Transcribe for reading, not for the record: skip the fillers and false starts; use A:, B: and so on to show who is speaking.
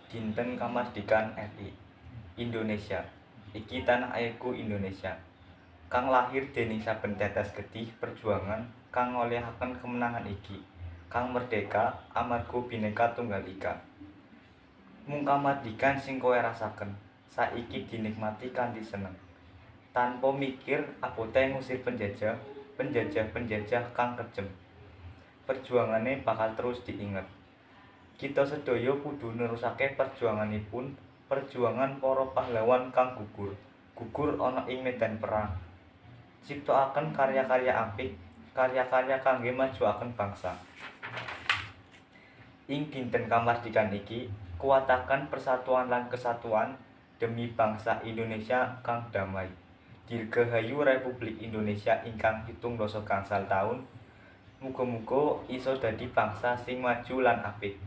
A: Dinten Kamardikan RI Indonesia. Iki tanah airku Indonesia, kang lahir dening saben tetes getih perjuangan kang ngolehaken kemenangan iki, kang merdeka amarga Bhinneka Tunggal Ika. Mung kamardikan sing kowe rasaken, saiki dinikmati kanthi seneng. Tanpa mikir abote ngusir penjajah kang kejem. Perjuangane bakal terus diinget. Kita sedaya kudu nerusake perjuanganipun, perjuangan para pahlawan kang gugur ana ing medan perang. Ciptokaken karya-karya apik, karya-karya kangge majuaken bangsa. Ing dinten kamardikan iki, kuwataken persatuan lan kesatuan demi bangsa Indonesia kang damai. Dirgahayu Republik Indonesia ingkang 17 gangsal taun. Muga-muga isa dadi bangsa sing maju lan apik.